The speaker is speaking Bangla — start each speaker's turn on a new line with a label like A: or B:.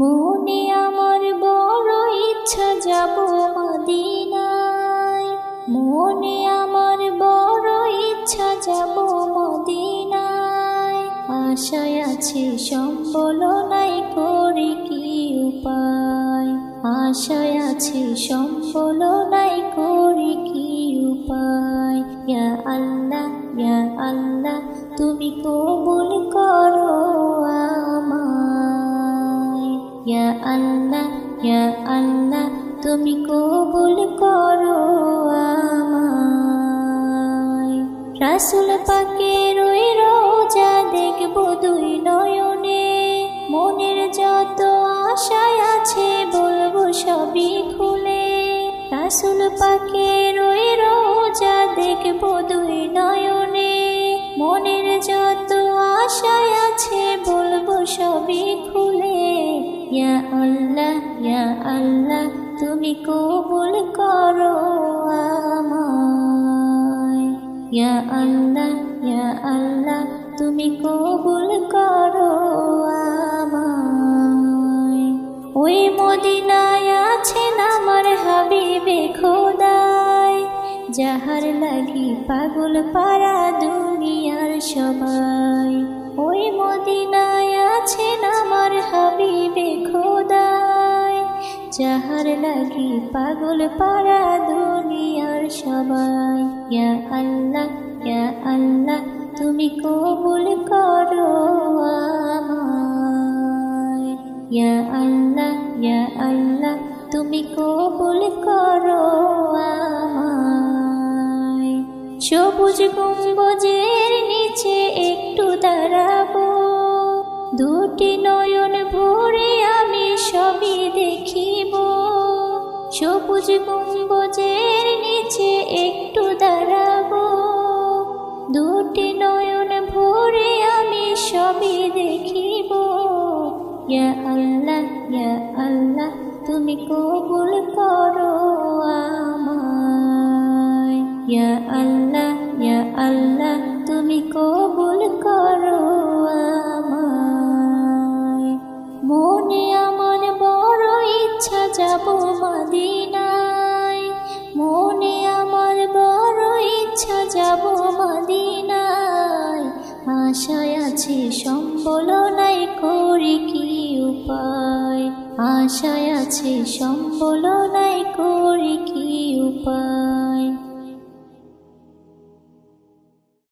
A: মনে আমার বড় ইচ্ছা যাব মদিনায়, মনে আমার বড় ইচ্ছা যাব মদিনায়। আশায় আছে সম্বল নাই করি কি উপায়, আশায় আছে সম্বল নাই করি কি উপায়। ইয়া আল্লাহ ইয়া আল্লাহ তুমি কবুল করো আমায়, ইয়া আল্লাহ ইয়া আল্লাহ তুমি কবুল করো আমায়। রাসূল পাকের ওই রোজা দেখব দুই নয়নে, মনের যত আশায় আছে বলবো সবই খুলে। রাসূল পাকের ওই রোজা দেখব দুই নয়নে, মনের যত আশায় আছে বলবো সবই খুলে। ইয়া আল্লাহ ইয়া আল্লাহ তুমি কবুল করো আমায়, ইয়া আল্লাহ ইয়া আল্লাহ তুমি কবুল করো আমায়। ওই মদিনায় আছেন আমার হাবিবে খোদায়, যাহার লাগি পাগল পারা দুনিয়ার সবাই। ওই মদিনায় আছেন আমার হাবিবে খোদায়, যাহার লাগি পাগল পারা দুনিয়ার সবাই। ইয়া আল্লাহ ইয়া আল্লাহ তুমি কবুল করো আমায়, ইয়া আল্লাহ ইয়া আল্লাহ তুমি কবুল করো আমায়। সবুজ গম্বুজের নিচে একটু দাঁড়াবো, দুটি নয়ন ভরে আমি সবই দেখিব। সবুজ গম্বুজের নিচে একটু দাঁড়াবো, দুটি নয়ন ভরে আমি সবই দেখিব। ইয়া আল্লাহ ইয়া আল্লাহ তুমি কবুল করো আমায়, ইয়া আল্লাহ ইয়া আল্লাহ তুমি কবুল করো আমায়। মনে আমার বড় ইচ্ছা যাব মদিনায়, মনে আমার বড় ইচ্ছা যাব মদিনায়। আশায় আছে সম্বল নাই করি কি উপায়, আশায় আছে সম্বল নাই করি কি উপায়।